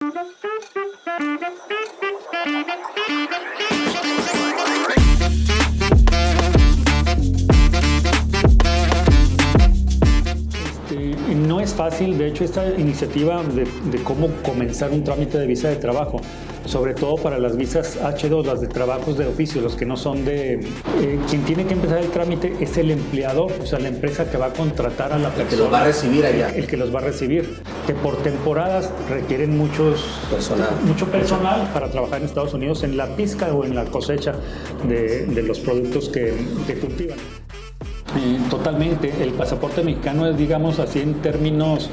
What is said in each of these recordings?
No es fácil, de hecho, esta iniciativa de cómo comenzar un trámite de visa de trabajo, sobre todo para las visas H2, las de trabajos de oficio, los que no son de... quien tiene que empezar el trámite es el empleador, o sea, la empresa que va a contratar a la persona. El que los va a recibir allá. El que los va a recibir, que por temporadas requieren mucho personal para trabajar en Estados Unidos en la pizca o en la cosecha de los productos que cultivan. Totalmente, el pasaporte mexicano es, digamos así, en términos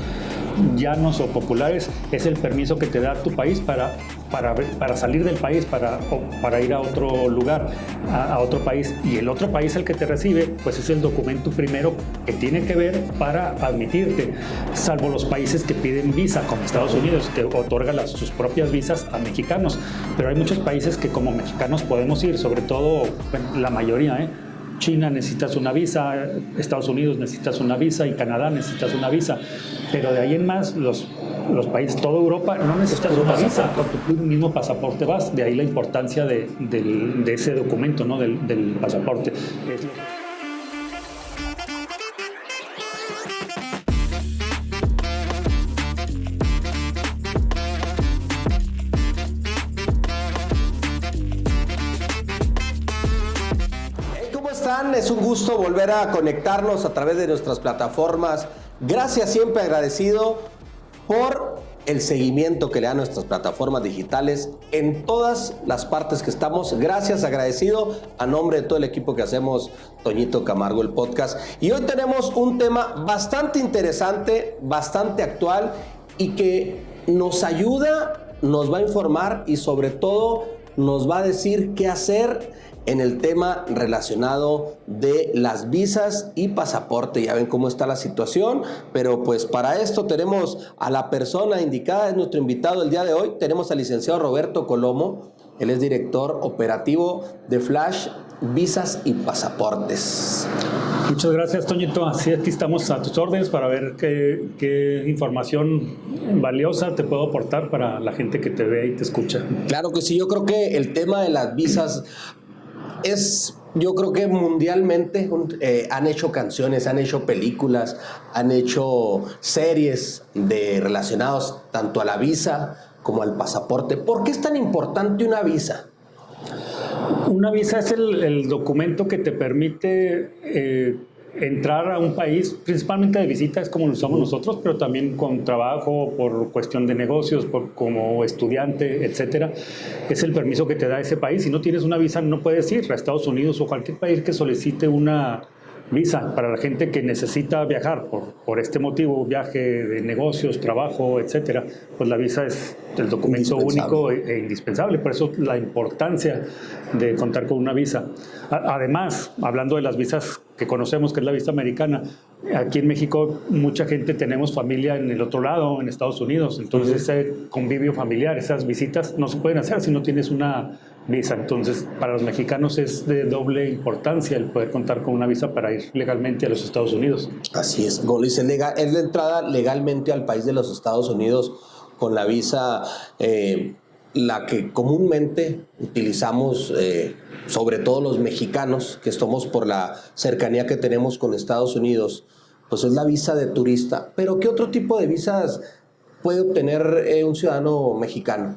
llanos o populares, es el permiso que te da tu país para salir del país, para ir a otro lugar, a otro país, y el otro país el que te recibe, pues es el documento primero que tiene que ver para admitirte, salvo los países que piden visa, como Estados Unidos, que otorga sus propias visas a mexicanos, pero hay muchos países que como mexicanos podemos ir, sobre todo la mayoría, China necesitas una visa, Estados Unidos necesitas una visa y Canadá necesitas una visa, pero de ahí en más los países, toda Europa no necesitas una visa, con tu mismo pasaporte vas, de ahí la importancia de ese documento, ¿no? del pasaporte. Es un gusto volver a conectarnos a través de nuestras plataformas. Gracias, siempre agradecido por el seguimiento que le dan nuestras plataformas digitales en todas las partes que estamos. Gracias, agradecido a nombre de todo el equipo que hacemos Toñito Camargo, el podcast. Y hoy tenemos un tema bastante interesante, bastante actual y que nos ayuda, nos va a informar y sobre todo nos va a decir qué hacer en el tema relacionado de las visas y pasaporte. Ya ven cómo está la situación, pero pues para esto tenemos a la persona indicada, es nuestro invitado el día de hoy. Tenemos al licenciado Roberto Colomo, él es director operativo de Flash Visas y Pasaportes. Muchas gracias, Toñito. Así aquí estamos a tus órdenes para ver qué información valiosa te puedo aportar para la gente que te ve y te escucha. Claro que sí, yo creo que el tema de las visas yo creo que mundialmente han hecho canciones, han hecho películas, han hecho series relacionados tanto a la visa como al pasaporte. ¿Por qué es tan importante una visa? Una visa es el documento que te permite entrar a un país, principalmente de visita, es como lo usamos nosotros, pero también con trabajo, por cuestión de negocios, como estudiante, etcétera. Es el permiso que te da ese país. Si no tienes una visa, no puedes ir a Estados Unidos o cualquier país que solicite una visa. Para la gente que necesita viajar por este motivo, viaje de negocios, trabajo, etcétera, pues la visa es el documento único e indispensable. Por eso la importancia de contar con una visa. Además, hablando de las visas que conocemos, que es la visa americana, aquí en México mucha gente tenemos familia en el otro lado, en Estados Unidos. Entonces ese convivio familiar, esas visitas no se pueden hacer si no tienes una visa. Entonces, para los mexicanos es de doble importancia el poder contar con una visa para ir legalmente a los Estados Unidos. Así es, como dice, es la entrada legalmente al país de los Estados Unidos con la visa, la que comúnmente utilizamos, sobre todo los mexicanos, que estamos por la cercanía que tenemos con Estados Unidos, pues es la visa de turista. Pero ¿qué otro tipo de visas puede obtener un ciudadano mexicano?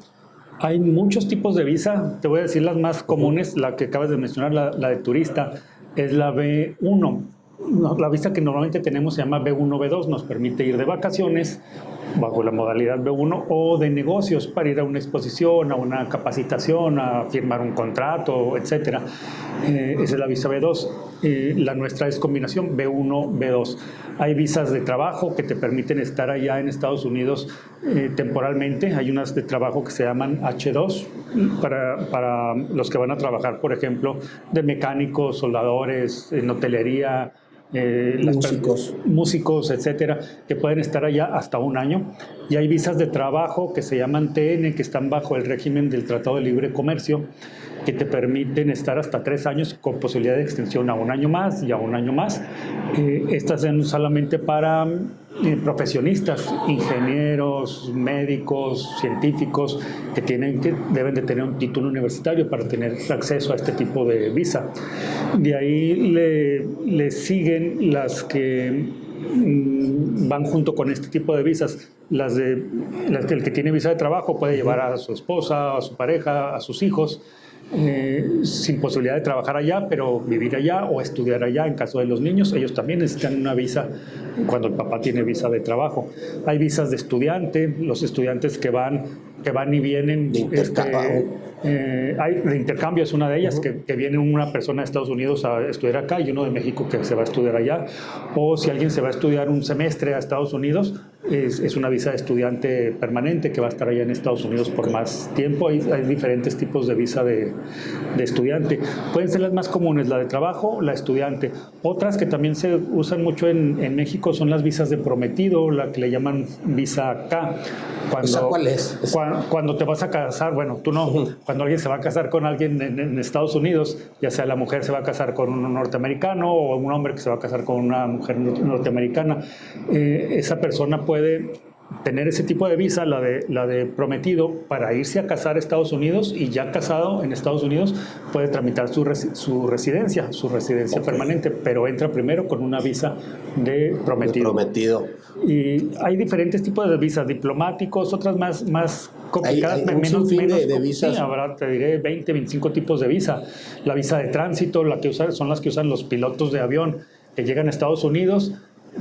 Hay muchos tipos de visa, te voy a decir las más comunes, la que acabas de mencionar, la de turista, es la B1. La visa que normalmente tenemos se llama B1, B2, nos permite ir de vacaciones bajo la modalidad B1 o de negocios para ir a una exposición, a una capacitación, a firmar un contrato, etcétera. Esa es la visa B2. La nuestra es combinación B1, B2. Hay visas de trabajo que te permiten estar allá en Estados Unidos temporalmente. Hay unas de trabajo que se llaman H2 para los que van a trabajar, por ejemplo, de mecánicos, soldadores, en hotelería, músicos, etcétera, que pueden estar allá hasta un año. Y hay visas de trabajo que se llaman TN, que están bajo el régimen del Tratado de Libre Comercio, que te permiten estar hasta 3 años con posibilidad de extensión a un año más y a un año más. Estas son solamente para profesionistas, ingenieros, médicos, científicos, que deben de tener un título universitario para tener acceso a este tipo de visa. De ahí le siguen las que van junto con este tipo de visas. El que tiene visa de trabajo puede llevar a su esposa, a su pareja, a sus hijos, sin posibilidad de trabajar allá, pero vivir allá o estudiar allá. En caso de los niños, ellos también necesitan una visa cuando el papá tiene visa de trabajo. Hay visas de estudiante, los estudiantes que van y vienen. De intercambio es una de ellas, que viene una persona de Estados Unidos a estudiar acá y uno de México que se va a estudiar allá. O si alguien se va a estudiar un semestre a Estados Unidos, es una visa de estudiante permanente que va a estar allá en Estados Unidos por más tiempo. Hay diferentes tipos de visa de estudiante. Pueden ser las más comunes, la de trabajo, la estudiante. Otras que también se usan mucho en México son las visas de prometido, la que le llaman visa K. ¿Cuál es? Cuando te vas a casar, bueno, tú no, cuando alguien se va a casar con alguien en Estados Unidos, ya sea la mujer se va a casar con un norteamericano o un hombre que se va a casar con una mujer norteamericana, esa persona puede tener ese tipo de visa, la de prometido, para irse a casar a Estados Unidos, y ya casado en Estados Unidos puede tramitar su residencia permanente, pero entra primero con una visa de prometido. Y hay diferentes tipos de visas, diplomáticos, otras más complicadas, hay menos de visas. Sí, ahora te diré 20, 25 tipos de visa. La visa de tránsito, son las que usan los pilotos de avión que llegan a Estados Unidos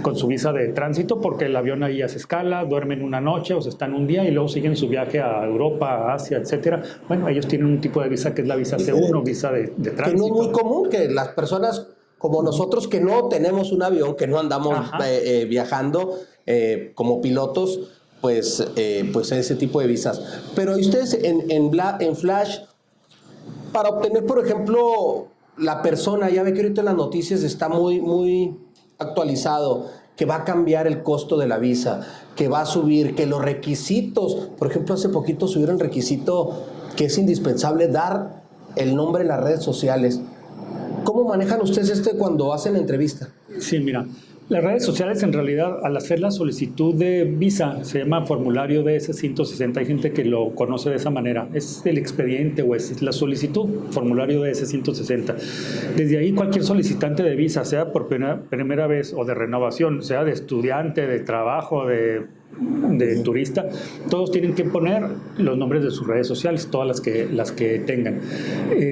con su visa de tránsito, porque el avión ahí hace escala, duermen una noche o se están un día y luego siguen su viaje a Europa, a Asia, etcétera. Bueno, ellos tienen un tipo de visa que es la visa C1, visa de tránsito. Que no es muy común que las personas como nosotros, que no tenemos un avión, que no andamos viajando como pilotos, pues ese tipo de visas. Pero ustedes en Flash, para obtener, por ejemplo, la persona, ya ve que ahorita en las noticias está muy actualizado, que va a cambiar el costo de la visa, que va a subir, que los requisitos, por ejemplo, hace poquito subieron el requisito que es indispensable dar el nombre en las redes sociales. ¿Cómo manejan ustedes cuando hacen la entrevista? Sí, mira, las redes sociales en realidad, al hacer la solicitud de visa, se llama formulario DS-160, hay gente que lo conoce de esa manera, es el expediente o es la solicitud, formulario DS-160. Desde ahí cualquier solicitante de visa, sea por primera vez o de renovación, sea de estudiante, de trabajo, de turista, todos tienen que poner los nombres de sus redes sociales, todas las que tengan.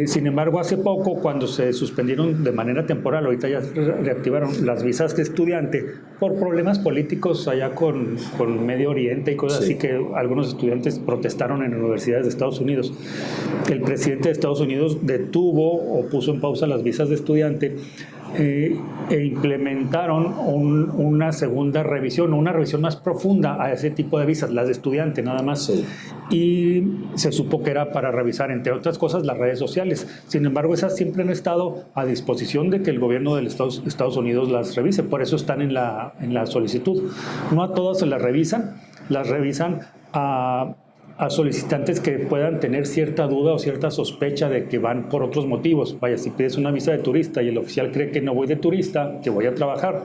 Sin embargo, hace poco, cuando se suspendieron de manera temporal, ahorita ya reactivaron las visas de estudiante por problemas políticos allá con Medio Oriente y cosas así, que algunos estudiantes protestaron en universidades de Estados Unidos. El presidente de Estados Unidos detuvo o puso en pausa las visas de estudiante e implementaron una segunda revisión, una revisión más profunda a ese tipo de visas, las de estudiante nada más. Sí. Y se supo que era para revisar, entre otras cosas, las redes sociales. Sin embargo, esas siempre han estado a disposición de que el gobierno de Estados Unidos las revise, por eso están en la solicitud. No a todas se las revisan a solicitantes que puedan tener cierta duda o cierta sospecha de que van por otros motivos. Vaya, si pides una visa de turista y el oficial cree que no voy de turista, que voy a trabajar,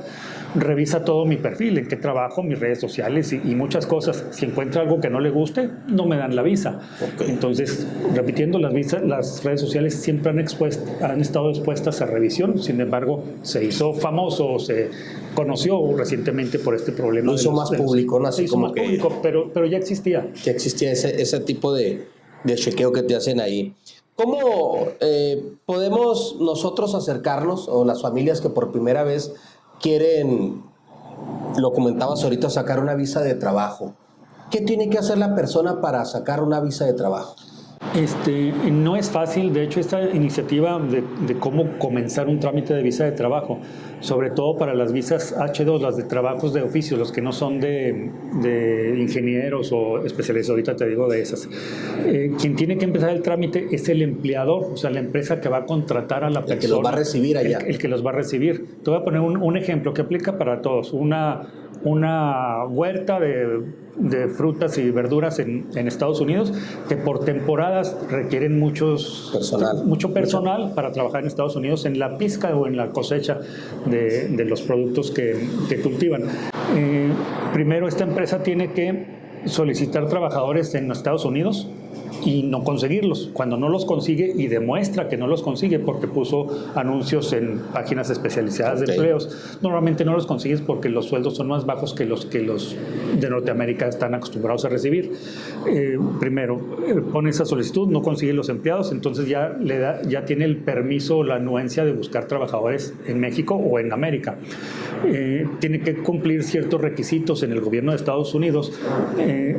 revisa todo mi perfil, en qué trabajo, mis redes sociales y muchas cosas. Si encuentra algo que no le guste, no me dan la visa. Okay. Entonces, repitiendo, las redes sociales siempre han estado expuestas a revisión. Sin embargo, se hizo famoso, se conoció recientemente por este problema. Lo hizo más público, ¿no? Así como que público, pero ya existía. Ya existía ese tipo de chequeo que te hacen ahí. ¿Cómo podemos nosotros acercarnos, o las familias que por primera vez quieren, lo comentabas ahorita, sacar una visa de trabajo? ¿Qué tiene que hacer la persona para sacar una visa de trabajo? No es fácil. De hecho, esta iniciativa de cómo comenzar un trámite de visa de trabajo, sobre todo para las visas H2, las de trabajos de oficio, los que no son de ingenieros o especialistas, ahorita te digo de esas. Quien tiene que empezar el trámite es el empleador, o sea, la empresa que va a contratar a la persona. El que los va a recibir allá. El que los va a recibir. Te voy a poner un ejemplo que aplica para todos. Una huerta de frutas y verduras en Estados Unidos, que por temporadas requieren mucho personal para trabajar en Estados Unidos en la pizca o en la cosecha de los productos que cultivan. Primero, esta empresa tiene que solicitar trabajadores en Estados Unidos y no conseguirlos. Cuando no los consigue y demuestra que no los consigue porque puso anuncios en páginas especializadas de empleos, normalmente no los consigues porque los sueldos son más bajos que los de Norteamérica están acostumbrados a recibir. Primero, pone esa solicitud, no consigue los empleados, entonces ya tiene el permiso, la anuencia de buscar trabajadores en México o en América. Tiene que cumplir ciertos requisitos en el gobierno de Estados Unidos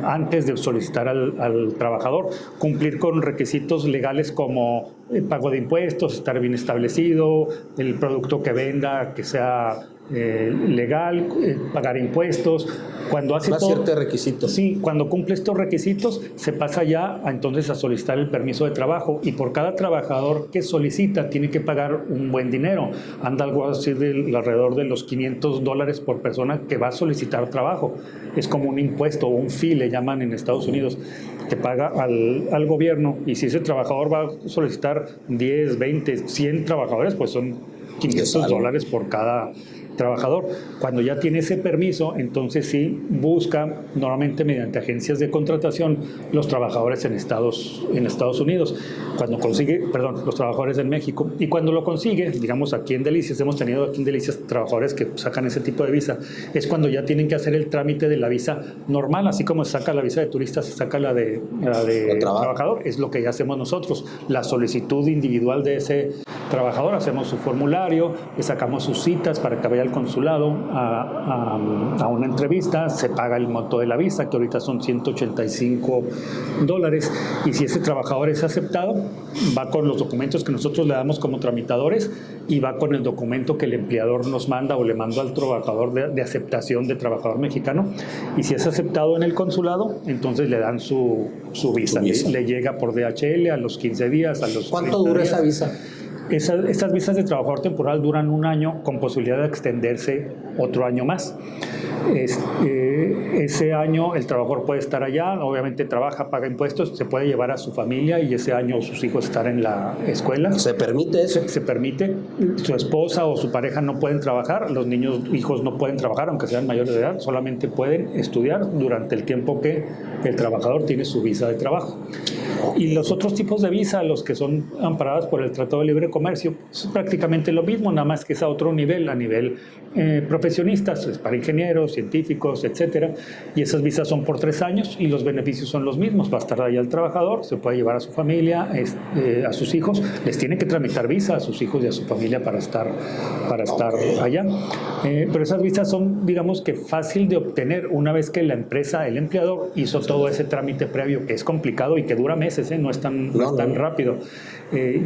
antes de solicitar al trabajador, cumplir con requisitos legales como pago de impuestos, estar bien establecido, el producto que venda que sea legal, pagar impuestos. Cuando hace ciertos requisitos. Sí, cuando cumple estos requisitos se pasa ya entonces a solicitar el permiso de trabajo, y por cada trabajador que solicita tiene que pagar un buen dinero. Anda algo así alrededor de los $500 por persona que va a solicitar trabajo. Es como un impuesto o un fee, le llaman en Estados Unidos, que paga al gobierno, y si ese trabajador va a solicitar 10, 20, 100 trabajadores, pues son $500 por cada trabajador. Cuando ya tiene ese permiso, entonces sí busca, normalmente mediante agencias de contratación, los trabajadores en Estados Unidos. Cuando consigue, los trabajadores en México. Y cuando lo consigue, digamos aquí en Delicias, hemos tenido aquí en Delicias trabajadores que sacan ese tipo de visa, es cuando ya tienen que hacer el trámite de la visa normal, así como se saca la visa de turista, se saca la de trabajador, es lo que ya hacemos nosotros. La solicitud individual de ese trabajador, hacemos su formulario, le sacamos sus citas para que vaya al consulado a una entrevista, se paga el monto de la visa, que ahorita son $185, y si ese trabajador es aceptado, va con los documentos que nosotros le damos como tramitadores y va con el documento que el empleador nos manda o le manda al trabajador de aceptación de trabajador mexicano, y si es aceptado en el consulado, entonces le dan su visa. Le llega por DHL a los 15 días, a los ¿Cuánto dura esa visa? Estas visas de trabajador temporal duran 1 año con posibilidad de extenderse otro año más. Ese año el trabajador puede estar allá, obviamente trabaja, paga impuestos, se puede llevar a su familia y ese año sus hijos estar en la escuela. ¿Se permite eso? Se permite. Su esposa o su pareja no pueden trabajar, los hijos no pueden trabajar, aunque sean mayores de edad, solamente pueden estudiar durante el tiempo que el trabajador tiene su visa de trabajo. Y los otros tipos de visa, los que son amparadas por el Tratado de Libre Comercio, es prácticamente lo mismo, nada más que es a otro nivel, a nivel profesionistas, es para ingenieros, científicos, etcétera. Y esas visas son por 3 años y los beneficios son los mismos. Va a estar allá el trabajador, se puede llevar a su familia, a sus hijos, les tiene que tramitar visa a sus hijos y a su familia para estar allá. Pero esas visas son, digamos que fácil de obtener una vez que la empresa, el empleador, hizo todo ese trámite previo, que es complicado y que dura meses, no es tan rápido.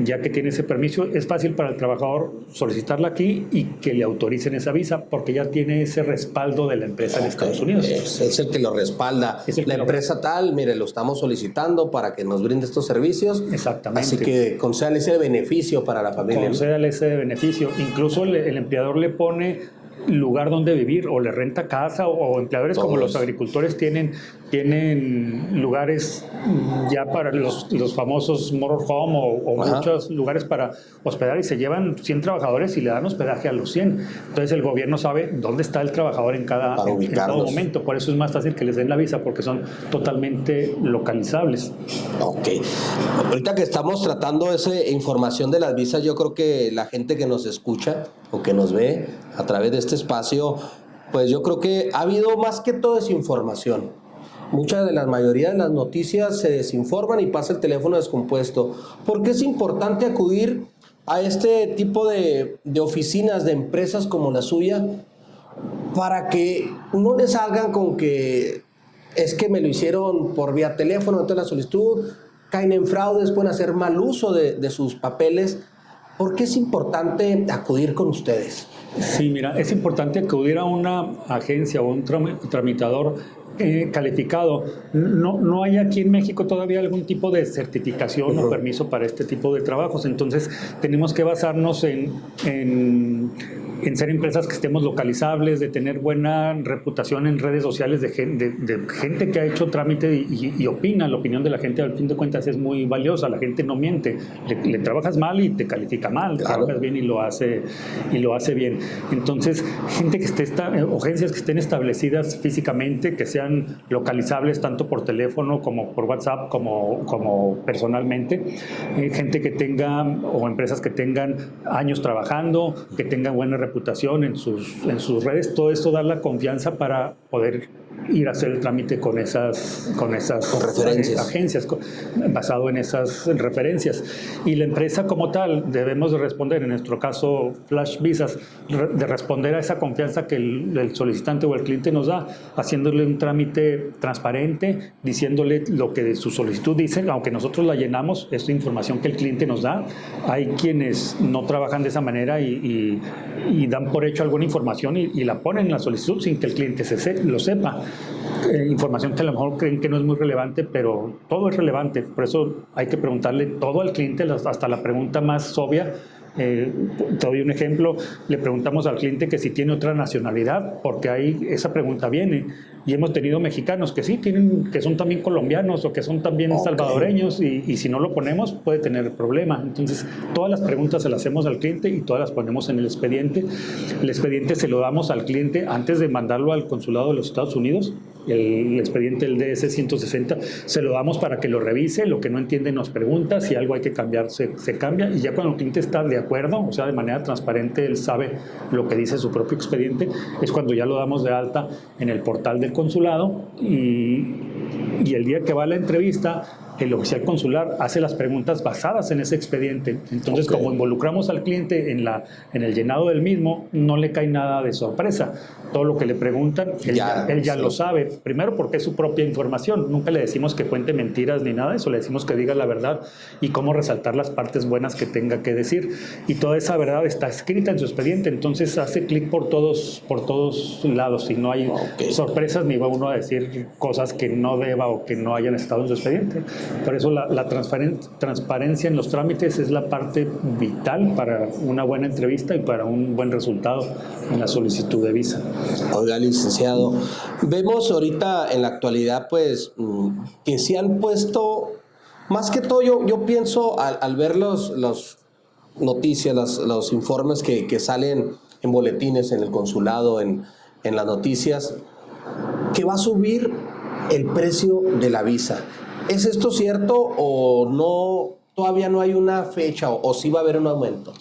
Ya que tiene ese permiso, es fácil para el trabajador solicitarla aquí y que le autoricen esa visa porque ya tiene ese respaldo de la empresa en Estados Unidos. Es el que lo respalda. La empresa tal, mire, lo estamos solicitando para que nos brinde estos servicios. Exactamente. Así que concédale ese beneficio para la familia. Concédale ese beneficio. Incluso el empleador le pone lugar donde vivir o le renta casa, o empleadores como los agricultores tienen lugares ya para los famosos motorhome o muchos lugares para hospedar, y se llevan 100 trabajadores y le dan hospedaje a los 100. Entonces el gobierno sabe dónde está el trabajador en todo momento. Por eso es más fácil que les den la visa, porque son totalmente localizables. Ok. Ahorita que estamos tratando esa información de las visas, yo creo que la gente que nos escucha o que nos ve a través de este espacio, pues yo creo que ha habido más que todo desinformación. La mayoría de las noticias se desinforman y pasa el teléfono descompuesto. ¿Por qué es importante acudir a este tipo de oficinas, de empresas como la suya, para que no les salgan con que es que me lo hicieron por vía teléfono, entonces la solicitud, caen en fraudes, pueden hacer mal uso de sus papeles? ¿Por qué es importante acudir con ustedes? Sí, mira, es importante acudir a una agencia o un tramitador calificado. No hay aquí en México todavía algún tipo de certificación o permiso para este tipo de trabajos, entonces tenemos que basarnos en en ser empresas que estemos localizables, de tener buena reputación en redes sociales de gente que ha hecho trámite y opina. La opinión de la gente, al fin de cuentas, es muy valiosa. La gente no miente. Le trabajas mal y te califica mal. Claro. Trabajas bien y lo hace bien. Entonces, gente que agencias que estén establecidas físicamente, que sean localizables tanto por teléfono como por WhatsApp, como personalmente. Gente que tenga, o empresas que tengan años trabajando, que tengan buena reputación en sus redes. Todo esto da la confianza para poder ir a hacer el trámite con esas agencias, basado en esas referencias. Y la empresa como tal debemos de responder, en nuestro caso Flash Visas, de responder a esa confianza que el solicitante o el cliente nos da, haciéndole un trámite transparente, diciéndole lo que de su solicitud dice, aunque nosotros la llenamos, es información que el cliente nos da. Hay quienes no trabajan de esa manera y dan por hecho alguna información y la ponen en la solicitud sin que el cliente lo sepa. Información que a lo mejor creen que no es muy relevante, pero todo es relevante. Por eso hay que preguntarle todo al cliente, hasta la pregunta más obvia. Te doy un ejemplo, le preguntamos al cliente que si tiene otra nacionalidad, porque ahí esa pregunta viene. Y hemos tenido mexicanos que sí, que son también colombianos o que son también salvadoreños, y si no lo ponemos puede tener problema. Entonces, todas las preguntas se las hacemos al cliente y todas las ponemos en el expediente. El expediente se lo damos al cliente antes de mandarlo al consulado de los Estados Unidos. El expediente, el DS-160, se lo damos para que lo revise, lo que no entiende nos pregunta, si algo hay que cambiar, se cambia, y ya cuando el cliente está de acuerdo, o sea, de manera transparente, él sabe lo que dice su propio expediente, es cuando ya lo damos de alta en el portal del consulado, y el día que va a la entrevista, el oficial consular hace las preguntas basadas en ese expediente. Entonces, como involucramos al cliente en el llenado del mismo, no le cae nada de sorpresa. Todo lo que le preguntan, él ya lo sabe. Primero, porque es su propia información. Nunca le decimos que cuente mentiras ni nada de eso. Le decimos que diga la verdad y cómo resaltar las partes buenas que tenga que decir. Y toda esa verdad está escrita en su expediente. Entonces, hace clic por todos lados y no hay sorpresas, ni va uno a decir cosas que no deba o que no hayan estado en su expediente. Por eso la transparencia en los trámites es la parte vital para una buena entrevista y para un buen resultado en la solicitud de visa. Oiga, licenciado, vemos ahorita en la actualidad pues que se han puesto, más que todo yo pienso al ver los noticias, los informes que salen en boletines, en el consulado, en las noticias, que va a subir el precio de la visa. ¿Es esto cierto o no? Todavía no hay una fecha o sí va a haber un aumento.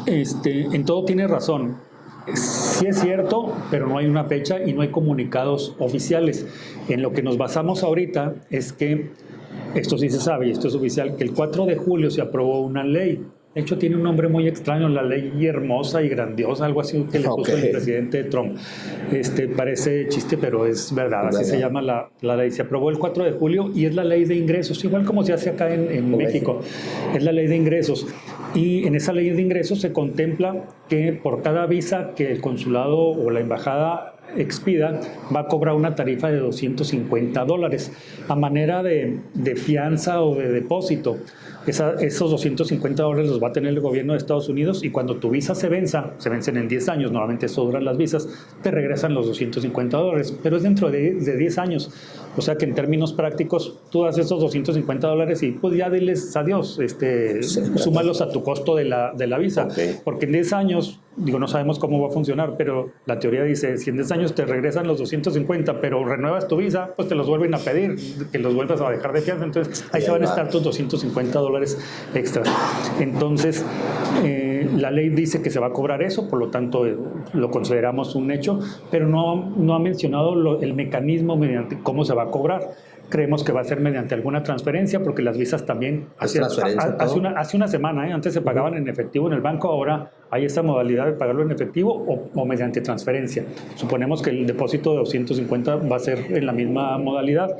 En todo tiene razón. Sí es cierto, pero no hay una fecha y no hay comunicados oficiales. En lo que nos basamos ahorita es que, esto sí se sabe y esto es oficial, que el 4 de julio se aprobó una ley. De hecho, tiene un nombre muy extraño, la ley hermosa y grandiosa, algo así que le puso el presidente Trump. Parece chiste, pero es verdad, así se llama la ley. Se aprobó el 4 de julio y es la ley de ingresos, igual como se hace acá en México. Es la ley de ingresos. Y en esa ley de ingresos se contempla que por cada visa que el consulado o la embajada expida, va a cobrar una tarifa de $250 a manera de fianza o de depósito. Esos $250 los va a tener el gobierno de Estados Unidos, y cuando tu visa se vencen en 10 años, normalmente eso duran las visas, te regresan los $250, pero es dentro de 10 años. O sea que en términos prácticos, tú das esos $250 y pues ya diles adiós, súmalos a tu costo de la visa. Porque en 10 años, no sabemos cómo va a funcionar, pero la teoría dice, si en 10 años te regresan los 250, pero renuevas tu visa, pues te los vuelven a pedir, que los vuelvas a dejar de fianza. Entonces ahí se van a estar tus $250 extra. Entonces, la ley dice que se va a cobrar eso, por lo tanto lo consideramos un hecho, pero no ha mencionado el mecanismo mediante cómo se va a cobrar. Creemos que va a ser mediante alguna transferencia, porque las visas también hace una semana, antes se pagaban en efectivo en el banco, ahora hay esta modalidad de pagarlo en efectivo o mediante transferencia. Suponemos que el depósito de 250 va a ser en la misma modalidad,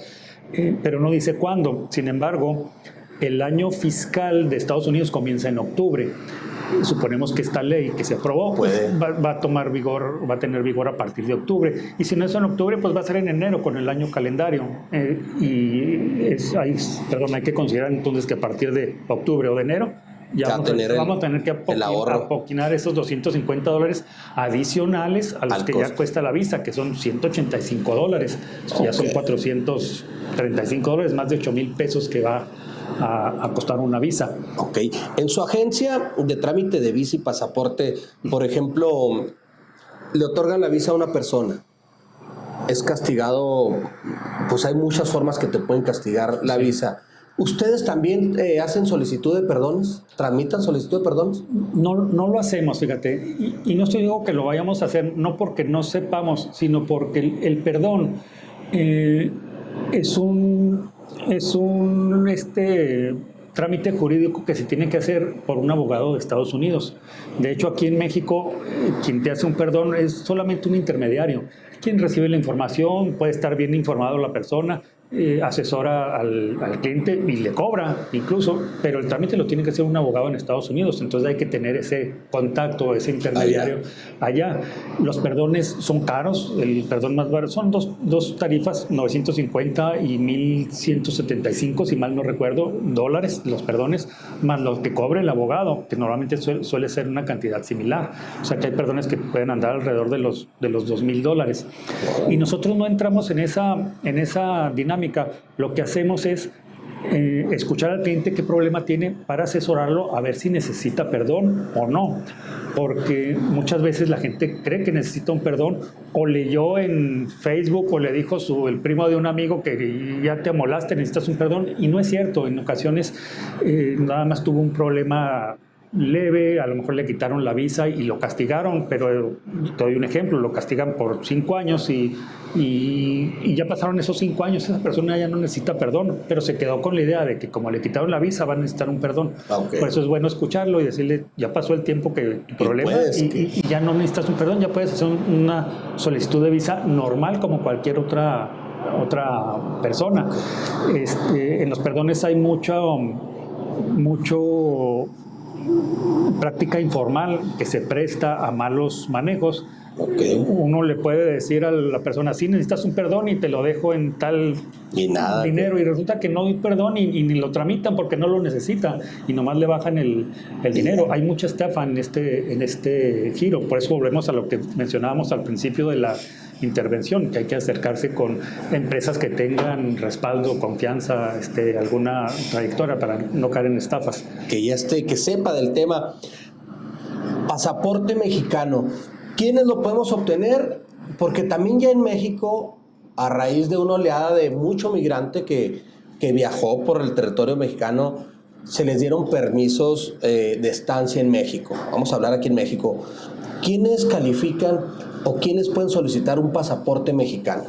pero no dice cuándo. Sin embargo, el año fiscal de Estados Unidos comienza en octubre. Suponemos que esta ley que se aprobó va a tomar vigor, va a tener vigor a partir de octubre. Y si no es en octubre, pues va a ser en enero con el año calendario. Hay que considerar entonces que a partir de octubre o de enero ya vamos a tener que ahorro. apoquinar esos $250 adicionales a los que ya cuesta la visa, que son $185. Ya son $435, más de $8,000 que va a costar una visa. Ok. En su agencia de trámite de visa y pasaporte, por ejemplo, le otorgan la visa a una persona. Es castigado, pues hay muchas formas que te pueden castigar la visa. ¿Ustedes también hacen solicitud de perdones? ¿Tramitan solicitud de perdones? No lo hacemos, fíjate. Y no estoy digo que lo vayamos a hacer, no porque no sepamos, sino porque el perdón es un trámite jurídico que se tiene que hacer por un abogado de Estados Unidos. De hecho, aquí en México, quien te hace un perdón es solamente un intermediario. Quien recibe la información, puede estar bien informado la persona, asesora al cliente y le cobra incluso, pero el trámite lo tiene que hacer un abogado en Estados Unidos, entonces hay que tener ese contacto, ese intermediario allá. Los perdones son caros, el perdón más barato son dos tarifas, 950 y 1,175, si mal no recuerdo, dólares, los perdones, más lo que cobre el abogado, que normalmente suele ser una cantidad similar. O sea que hay perdones que pueden andar alrededor de los $2,000. Y nosotros no entramos en esa dinámica. Lo que hacemos es escuchar al cliente qué problema tiene para asesorarlo a ver si necesita perdón o no. Porque muchas veces la gente cree que necesita un perdón o leyó en Facebook o le dijo el primo de un amigo que ya te amolaste, necesitas un perdón, y no es cierto. En ocasiones nada más tuvo un problema leve, a lo mejor le quitaron la visa y lo castigaron, pero te doy un ejemplo, lo castigan por 5 años y ya pasaron esos 5 años, esa persona ya no necesita perdón, pero se quedó con la idea de que como le quitaron la visa va a necesitar un perdón. Okay. Por eso es bueno escucharlo y decirle, ya pasó el tiempo que tu problema y ya no necesitas un perdón, ya puedes hacer una solicitud de visa normal como cualquier otra persona. En los perdones hay mucho práctica informal que se presta a malos manejos. Okay. Uno le puede decir a la persona, sí, necesitas un perdón y te lo dejo en tal dinero, y resulta que no doy perdón y ni lo tramitan porque no lo necesita y nomás le bajan el dinero. Hay mucha estafa en este giro, por eso volvemos a lo que mencionábamos al principio de la intervención, que hay que acercarse con empresas que tengan respaldo, confianza, alguna trayectoria para no caer en estafas. Que sepa del tema. Pasaporte mexicano, ¿quiénes lo podemos obtener? Porque también ya en México, a raíz de una oleada de mucho migrante que viajó por el territorio mexicano, se les dieron permisos de estancia en México. Vamos a hablar aquí en México. ¿Quiénes califican o quiénes pueden solicitar un pasaporte mexicano?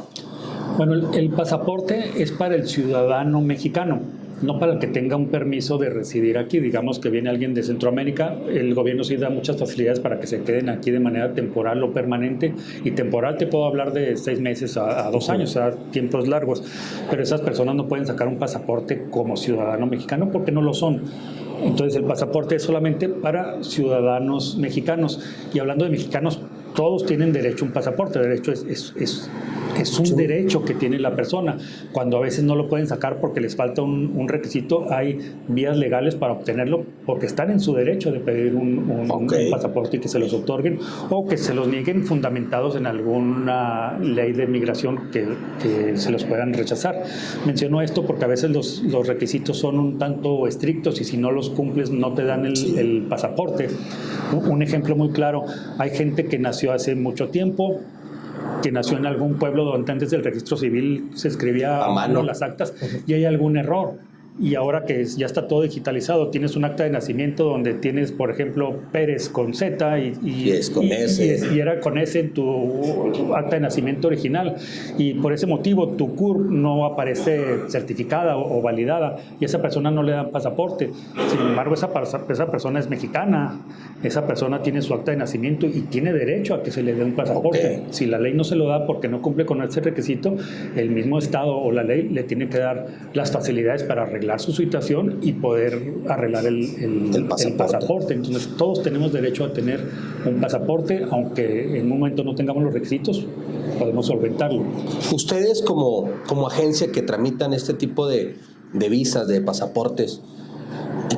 Bueno, el pasaporte es para el ciudadano mexicano, no para el que tenga un permiso de residir aquí. Digamos que viene alguien de Centroamérica, el gobierno sí da muchas facilidades para que se queden aquí de manera temporal o permanente, y temporal te puedo hablar de 6 meses a 2 años, a tiempos largos, pero esas personas no pueden sacar un pasaporte como ciudadano mexicano porque no lo son. Entonces el pasaporte es solamente para ciudadanos mexicanos, y hablando de mexicanos, todos tienen derecho a un pasaporte. De hecho, es un derecho que tiene la persona. Cuando a veces no lo pueden sacar porque les falta un requisito, hay vías legales para obtenerlo porque están en su derecho de pedir un pasaporte y que se los otorguen o que se los nieguen fundamentados en alguna ley de migración que se los puedan rechazar. Menciono esto porque a veces los requisitos son un tanto estrictos y si no los cumples no te dan el pasaporte. Un ejemplo muy claro, hay gente que nació hace mucho tiempo, que nació en algún pueblo donde antes del registro civil se escribía a mano las actas y hay algún error. Y ahora que ya está todo digitalizado, tienes un acta de nacimiento donde tienes, por ejemplo, Pérez con Z y es con S. Y era con S en tu acta de nacimiento original. Y por ese motivo tu CURP no aparece certificada o validada y esa persona no le dan pasaporte. Sin embargo, esa persona es mexicana, esa persona tiene su acta de nacimiento y tiene derecho a que se le dé un pasaporte. Si la ley no se lo da porque no cumple con ese requisito, el mismo Estado o la ley le tiene que dar las facilidades para arreglar su situación y poder arreglar el pasaporte. Entonces todos tenemos derecho a tener un pasaporte, aunque en un momento no tengamos los requisitos, podemos solventarlo. Ustedes como agencia que tramitan este tipo de visas, de pasaportes,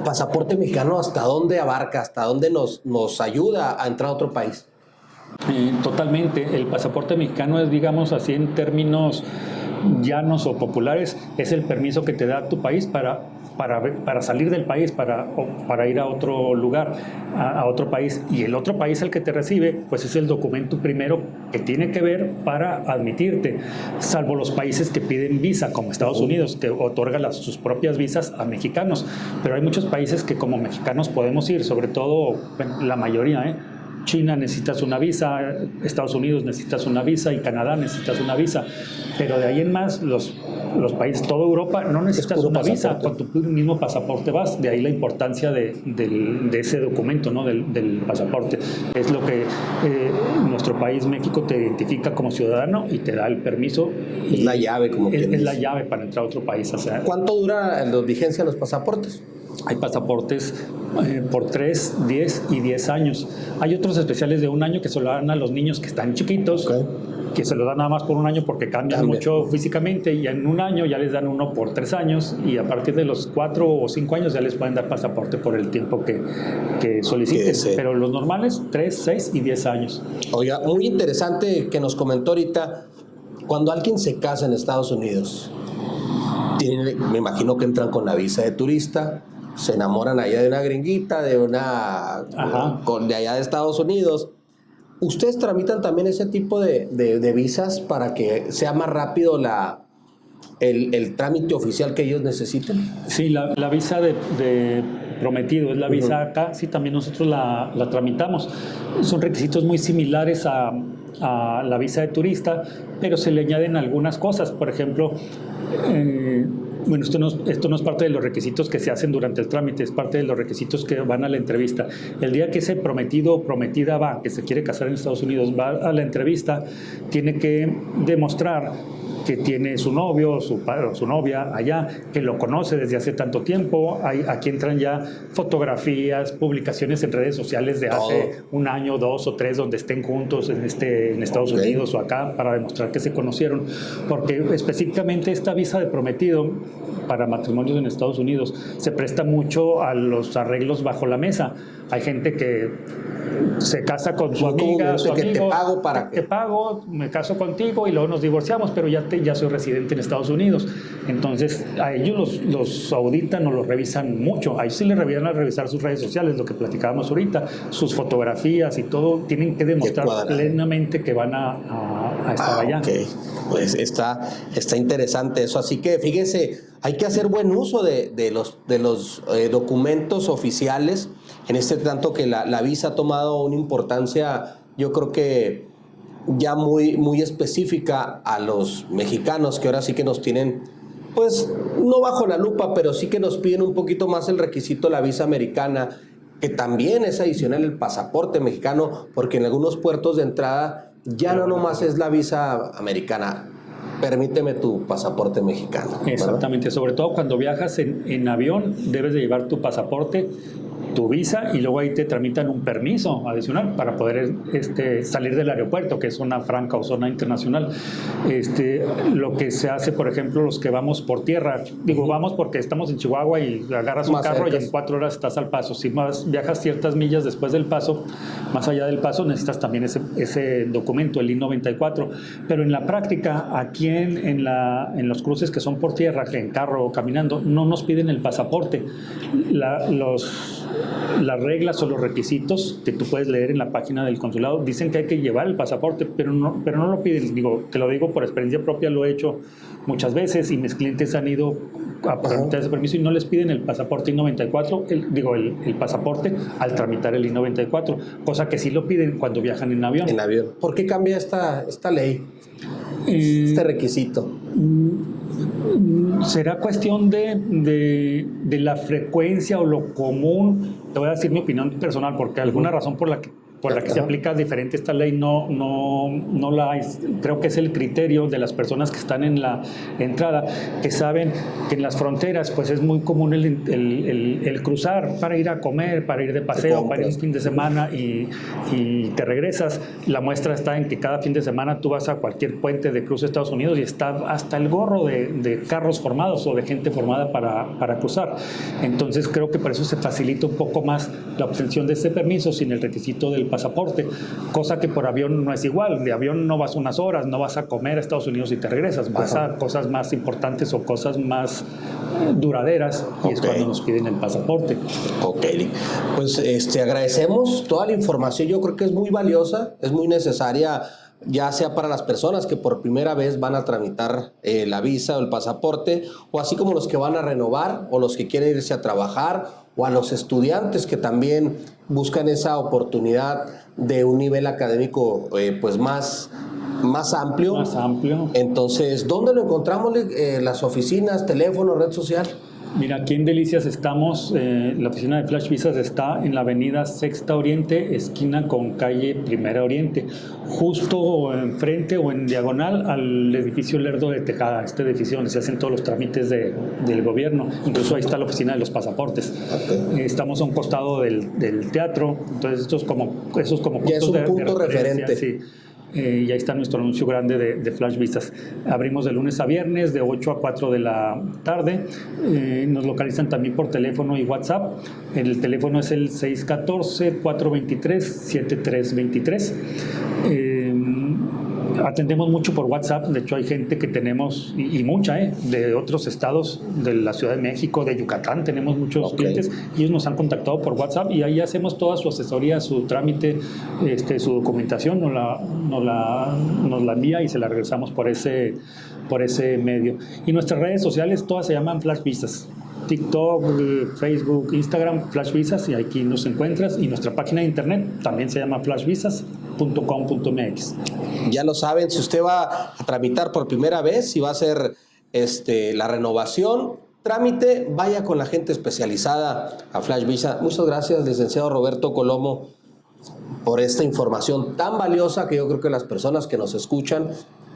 ¿El pasaporte mexicano hasta dónde abarca, hasta dónde nos ayuda a entrar a otro país? Totalmente. El pasaporte mexicano es, digamos así, en términos llanos o populares, es el permiso que te da tu país para salir del país, para ir a otro lugar, a otro país. Y el otro país al que te recibe, pues es el documento primero que tiene que ver para admitirte, salvo los países que piden visa, como Estados Unidos, que otorga sus propias visas a mexicanos. Pero hay muchos países que como mexicanos podemos ir, sobre todo, bueno, la mayoría, China necesitas una visa, Estados Unidos necesitas una visa y Canadá necesitas una visa, pero de ahí en más los países, toda Europa no necesitas una visa, con tu mismo pasaporte vas, de ahí la importancia de ese documento, ¿no? del pasaporte. Es lo que nuestro país, México, te identifica como ciudadano y te da el permiso. Es la llave, como es la llave para entrar a otro país. O sea, ¿cuánto dura la vigencia de los pasaportes? Hay pasaportes por 3, 10 y 10 años. Hay otros especiales de 1 año que se lo dan a los niños que están chiquitos, que se lo dan nada más por 1 año porque cambian mucho físicamente, y en 1 año ya les dan uno por 3 años, y a partir de los 4 o 5 años ya les pueden dar pasaporte por el tiempo que soliciten. Pero los normales, 3, 6 y 10 años. Oiga, muy interesante que nos comentó ahorita, cuando alguien se casa en Estados Unidos, me imagino que entran con la visa de turista, se enamoran allá de una gringuita, de allá de Estados Unidos. ¿Ustedes tramitan también ese tipo de visas para que sea más rápido el trámite oficial que ellos necesiten? Sí, la visa de prometido es la visa acá, sí, también nosotros la tramitamos. Son requisitos muy similares a la visa de turista, pero se le añaden algunas cosas. Por ejemplo, bueno, esto no es parte de los requisitos que se hacen durante el trámite, es parte de los requisitos que van a la entrevista. El día que ese prometido o prometida que se quiere casar en Estados Unidos, va a la entrevista, tiene que demostrar que tiene su novio o su novia allá, que lo conoce desde hace tanto tiempo. Aquí entran ya fotografías, publicaciones en redes sociales de hace 1 año, 2 o 3, donde estén juntos en Estados Unidos o acá, para demostrar que se conocieron. Porque específicamente esta visa de prometido para matrimonios en Estados Unidos se presta mucho a los arreglos bajo la mesa. Hay gente que se casa con su amiga, su amigo, te pago, me caso contigo y luego nos divorciamos, pero ya soy residente en Estados Unidos. Entonces a ellos los auditan o los revisan mucho. A ellos sí les van a revisar sus redes sociales, lo que platicábamos ahorita, sus fotografías y todo. Tienen que demostrar plenamente que van a estar allá. Okay. Pues está interesante eso. Así que fíjense, hay que hacer buen uso de los documentos oficiales. En este tanto que la visa ha tomado una importancia, yo creo que ya muy, muy específica a los mexicanos, que ahora sí que nos tienen, pues no bajo la lupa, pero sí que nos piden un poquito más el requisito de la visa americana, que también es adicional el pasaporte mexicano, porque en algunos puertos de entrada ya no nomás es la visa americana. Permíteme tu pasaporte mexicano. Exactamente, ¿verdad? Sobre todo cuando viajas en avión, debes de llevar tu pasaporte, tu visa, y luego ahí te tramitan un permiso adicional para poder salir del aeropuerto, que es zona franca o zona internacional. Lo que se hace, por ejemplo, los que vamos por tierra, vamos porque estamos en Chihuahua y agarras un carro y en 4 horas estás al Paso. Si viajas ciertas millas después del Paso, más allá del Paso, necesitas también ese documento, el I-94. Pero en la práctica, aquí en los cruces que son por tierra, en carro o caminando, no nos piden el pasaporte. Las reglas o los requisitos que tú puedes leer en la página del consulado dicen que hay que llevar el pasaporte, pero no lo piden. Te lo digo por experiencia propia, lo he hecho muchas veces y mis clientes han ido a tramitar ese permiso y no les piden el pasaporte I-94, el pasaporte al tramitar el I-94, cosa que sí lo piden cuando viajan en avión. En avión. ¿Por qué cambia esta ley? Este requisito. Será cuestión de la frecuencia o lo común. Te voy a decir mi opinión personal, porque alguna razón por la que por la que se aplica diferente esta ley, creo que es el criterio de las personas que están en la entrada, que saben que en las fronteras pues es muy común el cruzar para ir a comer, para ir de paseo, para ir un fin de semana y te regresas. La muestra está en que cada fin de semana tú vas a cualquier puente de cruce de Estados Unidos y está hasta el gorro de carros formados o de gente formada para cruzar. Entonces creo que por eso se facilita un poco más la obtención de ese permiso sin el requisito del pasaporte, cosa que por avión no es igual. De avión no vas unas horas, no vas a comer a Estados Unidos y te regresas, vas a cosas más importantes o cosas más duraderas y es cuando nos piden el pasaporte. Ok, pues agradecemos toda la información, yo creo que es muy valiosa, es muy necesaria, ya sea para las personas que por primera vez van a tramitar la visa o el pasaporte, o así como los que van a renovar o los que quieren irse a trabajar, o a los estudiantes que también buscan esa oportunidad de un nivel académico pues más amplio. Más amplio. Entonces, ¿dónde lo encontramos? ¿Las oficinas, teléfono, red social? Mira, aquí en Delicias estamos, la oficina de Flash Visas está en la avenida Sexta Oriente, esquina con calle Primera Oriente, justo enfrente o en diagonal al edificio Lerdo de Tejada, este edificio donde se hacen todos los trámites del gobierno. Incluso ahí está la oficina de los pasaportes. Okay. Estamos a un costado del teatro, entonces eso es como ya es un punto referente. Sí. Y ahí está nuestro anuncio grande de Flash Visas. Abrimos de lunes a viernes de 8 a 4 de la tarde. Nos localizan también por teléfono y WhatsApp. El teléfono es el 614-423-7323. Atendemos mucho por WhatsApp, de hecho hay gente que tenemos, y mucha, de otros estados, de la Ciudad de México, de Yucatán, tenemos muchos clientes, y ellos nos han contactado por WhatsApp y ahí hacemos toda su asesoría, su trámite, su documentación, nos la envía y se la regresamos por ese medio. Y nuestras redes sociales todas se llaman Flash Visas. TikTok, Facebook, Instagram, Flash Visas, y aquí nos encuentras. Y nuestra página de internet también se llama flashvisas.com.mx. Ya lo saben, si usted va a tramitar por primera vez, si va a hacer la renovación, trámite, vaya con la gente especializada a Flash Visa. Muchas gracias, licenciado Roberto Colomo, por esta información tan valiosa que yo creo que las personas que nos escuchan,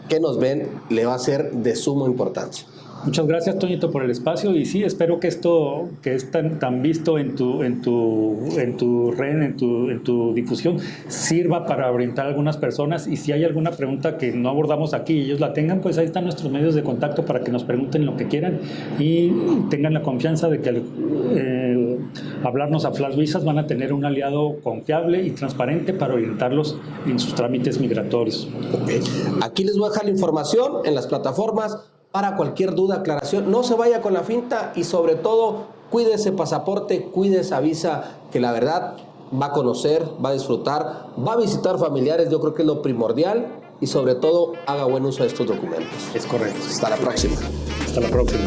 que nos ven, le va a ser de suma importancia. Muchas gracias, Toñito, por el espacio, y sí, espero que esto que es tan visto en tu red, en tu difusión, sirva para orientar a algunas personas, y si hay alguna pregunta que no abordamos aquí y ellos la tengan, pues ahí están nuestros medios de contacto para que nos pregunten lo que quieran y tengan la confianza de que al hablarnos a Flash Visas van a tener un aliado confiable y transparente para orientarlos en sus trámites migratorios. Okay. Aquí les voy a dejar la información en las plataformas. Para cualquier duda, aclaración, no se vaya con la finta y sobre todo cuide ese pasaporte, cuide esa visa que la verdad va a conocer, va a disfrutar, va a visitar familiares, yo creo que es lo primordial, y sobre todo haga buen uso de estos documentos. Es correcto. Hasta la próxima. Hasta la próxima.